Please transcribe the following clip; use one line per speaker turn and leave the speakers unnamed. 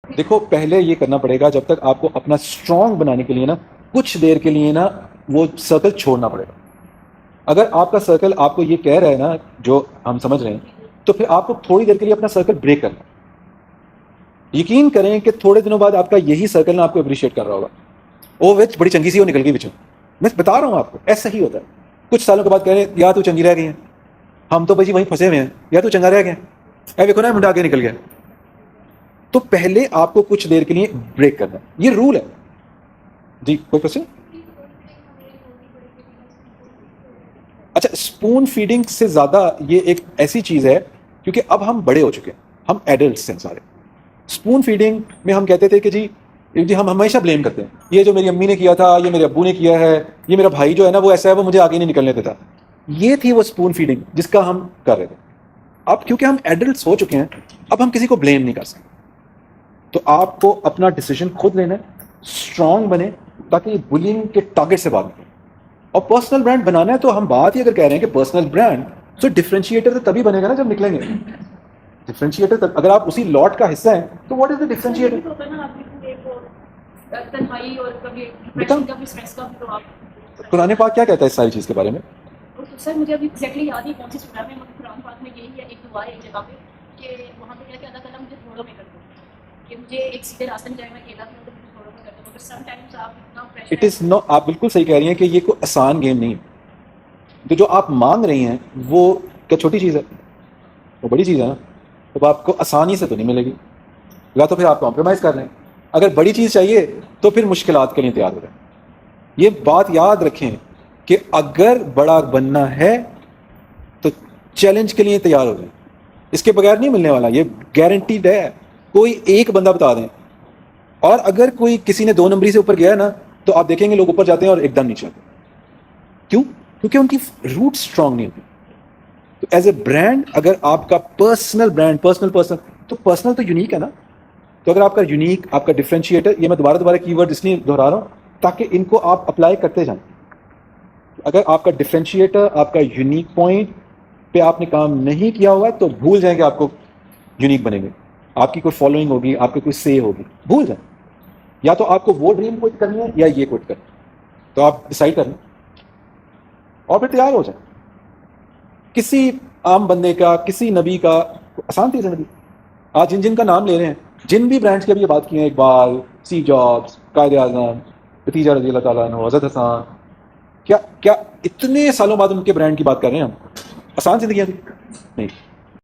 دیکھو پہلے یہ کرنا پڑے گا، جب تک آپ کو اپنا اسٹرانگ بنانے کے لیے نا کچھ دیر کے لیے نا وہ سرکل چھوڑنا پڑے گا. اگر آپ کا سرکل آپ کو یہ کہہ رہا ہے نا جو ہم سمجھ رہے ہیں، تو پھر آپ کو تھوڑی دیر کے لیے اپنا سرکل بریک کرنا. یقین کریں کہ تھوڑے دنوں بعد آپ کا یہی سرکل نا آپ کو اپریشیٹ کر رہا ہوگا. وہ وچ بڑی چنگی سی وہ نکل گئی بچوں. میں بتا رہا ہوں آپ کو ایسا ہی ہوتا ہے. کچھ سالوں کے بعد کہہ رہے ہیں یا تو چنگی رہ گئی ہیں، ہم تو بھائی وہیں پھنسے ہوئے ہیں، یا تو چنگا رہ گیا اے دیکھو نا منڈا کے نکل گیا. تو پہلے آپ کو کچھ دیر کے لیے بریک کرنا، یہ رول ہے. جی کوئی کوشچن؟ اچھا، اسپون فیڈنگ سے زیادہ یہ ایک ایسی چیز ہے کیونکہ اب ہم بڑے ہو چکے ہیں، ہم ایڈلٹس ہیں سارے. اسپون فیڈنگ میں ہم کہتے تھے کہ جی ہم ہمیشہ بلیم کرتے ہیں، یہ جو میری امی نے کیا تھا، یہ میرے ابو نے کیا ہے، یہ میرا بھائی جو ہے نا وہ ایسا ہے، وہ مجھے آگے نہیں نکلنے دیتا. یہ تھی وہ اسپون فیڈنگ جس کا ہم کر رہے تھے. اب کیونکہ ہم ایڈلٹس ہو چکے ہیں، اب ہم کسی کو بلیم نہیں کر سکتے. تو آپ کو اپنا ڈیسیجن خود لینا ہے، اسٹرانگ بنے تاکہ بلنگ کے ٹارگیٹ سے بات کریں. اور پرسنل برانڈ بنانا ہے تو ہم بات ہی اگر کہہ رہے ہیں کہ پرسنل برانڈ، تو ڈفرینشیٹر تو تبھی بنے گا نا جب نکلیں گے. ڈفرینشیٹر اگر آپ اسی لاٹ کا حصہ ہیں تو واٹ از دا ڈفرینشیٹر؟ قرآن پاک کیا کہتا ہے اس ساری چیز کے بارے میں؟
سر مجھے ابھی ایگزیکٹلی یاد نہیں کون سی سورہ میں، مگر قرآن پاک میں یہی ہے، ایک دعا ہے ایک جگہ پہ کہ وہاں پہ کیا کہ اللہ تعالیٰ مجھے تھوڑوں میں کر دو، کہ مجھے ایک سیدھے راستے میں جائے، میں اکیلا بھی ہوں تو مجھے تھوڑوں میں کر دو. مگر سم ٹائمس آپ اتنا
اٹ از نو، آپ بالکل صحیح کہہ رہی ہیں کہ یہ کوئی آسان گیم نہیں. تو جو آپ مانگ رہی ہیں وہ کیا چھوٹی چیز ہے؟ وہ بڑی چیز ہے نا. تو آپ کو آسانی سے تو نہیں ملے گی، یا تو پھر آپ کمپرومائز کر رہے ہیں. اگر بڑی چیز چاہیے تو پھر مشکلات کے لیے تیار ہو رہے ہیں. یہ بات یاد رکھیں کہ اگر بڑا بننا ہے تو چیلنج کے لیے تیار ہو جائیں. اس کے بغیر نہیں ملنے والا، یہ گارنٹیڈ ہے. کوئی ایک بندہ بتا دیں، اور اگر کوئی کسی نے 2 نمبری سے اوپر گیا ہے نا تو آپ دیکھیں گے لوگ اوپر جاتے ہیں اور ایک دم نیچے آتے ہیں. کیوں؟ کیونکہ ان کی روٹ اسٹرانگ نہیں ہوتی. تو ایز اے برانڈ، اگر آپ کا پرسنل برانڈ، پرسنل تو یونیک ہے نا. تو اگر آپ کا یونیک، آپ کا ڈفرینشیٹر، یہ میں دوبارہ کی ورڈ اس لیے دہرا رہا ہوں تاکہ ان کو آپ اپلائی کرتے جائیں. اگر آپ کا ڈفرینشیٹر، آپ کا یونیک پوائنٹ پہ آپ نے کام نہیں کیا ہوا ہے تو بھول جائیں کہ آپ کو یونیک بنیں گے. آپ کی کوئی فالوئنگ ہوگی، آپ کی کوئی سے ہوگی، بھول جائیں. یا تو آپ کو وہ ڈریم کوٹ کرنی ہے یا یہ کوٹ کرنی ہے. تو آپ ڈیسائیڈ کر لیں اور پھر تیار ہو جائیں. کسی عام بندے کا، کسی نبی کا آسان چیز ہے نبی. آج جن کا نام لے رہے ہیں، جن بھی برانڈز کی ابھی یہ بات کی ہیں، اقبال، سی جابس، قائد اعظم، بھتیجا رضی اللہ تعالیٰ عنہ، حضرت حسان، کیا اتنے سالوں بعد ان کے برانڈ کی بات کر رہے ہیں ہم؟ آسان زندگیاں تھی نہیں.